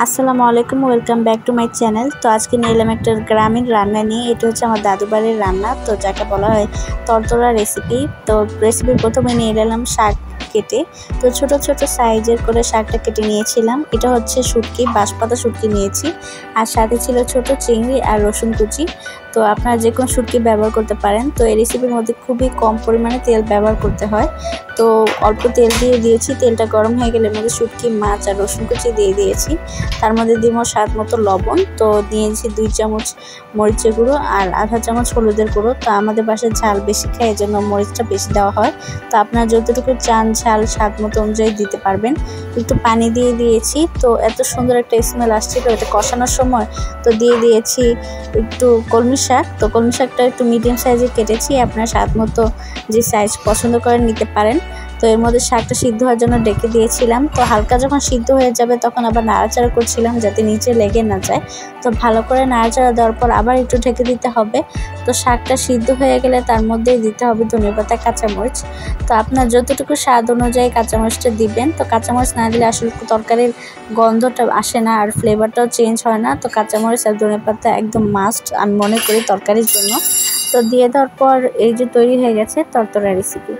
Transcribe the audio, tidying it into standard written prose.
আসসালামু আলাইকুম, welcome back to my channel. তো আজকে নিয়ে এলাম একটা গ্রামীণ রান্না নিয়ে। এটা হচ্ছে আমার দাদু বাড়ির রান্না, তো যাকে বলা হয় তরতরা রেসিপি। তো রেসিপির প্রথমে নিয়ে এলাম শাক কেটে। তো ছোট ছোট সাইজের করে শাকটা কেটে নিয়েছিলাম। এটা হচ্ছে শুটকি, বাঁশপাতা শুটকি নিয়েছি, আর সাথে ছিল ছোট চিংড়ি আর রসুন কুচি। তো আপনারা যে কোনো শুটকি ব্যবহার করতে পারেন। তো এই রেসিপির মধ্যে খুবই কম পরিমাণে তেল ব্যবহার করতে হয়। তো অল্প তেল দিয়ে দিয়েছি, তেলটা গরম হয়ে গেলে মধ্যে শুটকি, মাছ আর রসুন কুচি দিয়ে দিয়েছি। তার মধ্যে দিব স্বাদ মতো লবণ। তো দিয়েছি 2 চামচ মরিচের গুঁড়ো আর আধা চামচ হলুদের গুঁড়ো। তো আমাদের বাসায় ঝাল বেশি খায়, এই জন্য মরিচটা বেশি দেওয়া হয়। তো আপনারা যতটুকু চান ঝাল স্বাদ মতো অনুযায়ী দিতে পারবেন। একটু পানি দিয়ে দিয়েছি। তো এত সুন্দর একটা স্মেল আসছিল এটা কষানোর সময়। তো দিয়ে দিয়েছি একটু কলমি শাক। তো কলমি শাকটা একটু মিডিয়াম সাইজে কেটেছি, আপনার স্বাদ মতো যে সাইজ পছন্দ করেন নিতে পারেন। তো এর মধ্যে শাকটা সিদ্ধ হওয়ার জন্য ডেকে দিয়েছিলাম। তো হালকা যখন সিদ্ধ হয়ে যাবে তখন আবার নাড়াচাড়া করছিলাম যাতে নিচে লেগে না যায়। তো ভালো করে নাড়াচাড়া দেওয়ার পর আবার একটু ঢেকে দিতে হবে। তো শাকটা সিদ্ধ হয়ে গেলে তার মধ্যেই দিতে হবে ধনেপাতা, কাঁচামরিচ। তো আপনার যতটুকু স্বাদ অনুযায়ী কাঁচামরিচটা দিবেন। তো কাঁচামরিচ না দিলে আসলে তরকারির গন্ধটা আসে না আর ফ্লেভারটাও চেঞ্জ হয় না। তো কাঁচামরিচ আর ধনেপাতা একদম মাস্ট আমি মনে করি তরকারির জন্য। তো দিয়ে দেওয়ার পর এই যে তৈরি হয়ে গেছে তরতরা রেসিপি।